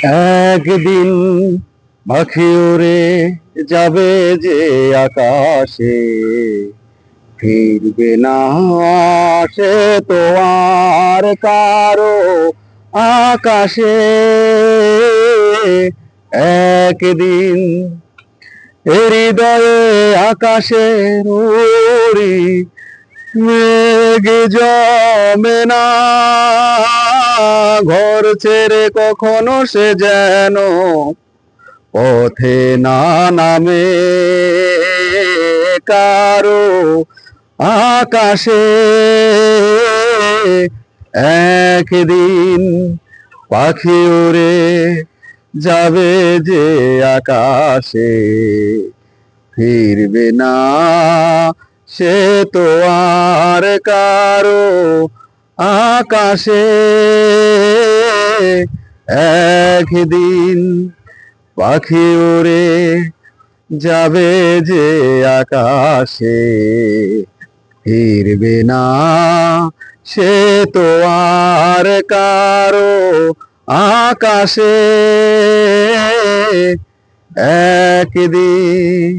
একদিন পাখি উড়ে যাবে যে আকাশে, ফিরবে না সে তো আর কারো আকাশে। একদিন হৃদয়ে আকাশে উড়ি, মেঘ জমে না, ঘর ছেড়ে কখনো সে যেন পথে না নামে কারো আকাশে। একদিন পাখি উড়ে যাবে যে আকাশে, ফিরবে না সে তো আর কারো আকাশে। একদিন পাখি উড়ে যাবে যে আকাশে, ফিরবে না সে তো আর কারো আকাশে। একদিন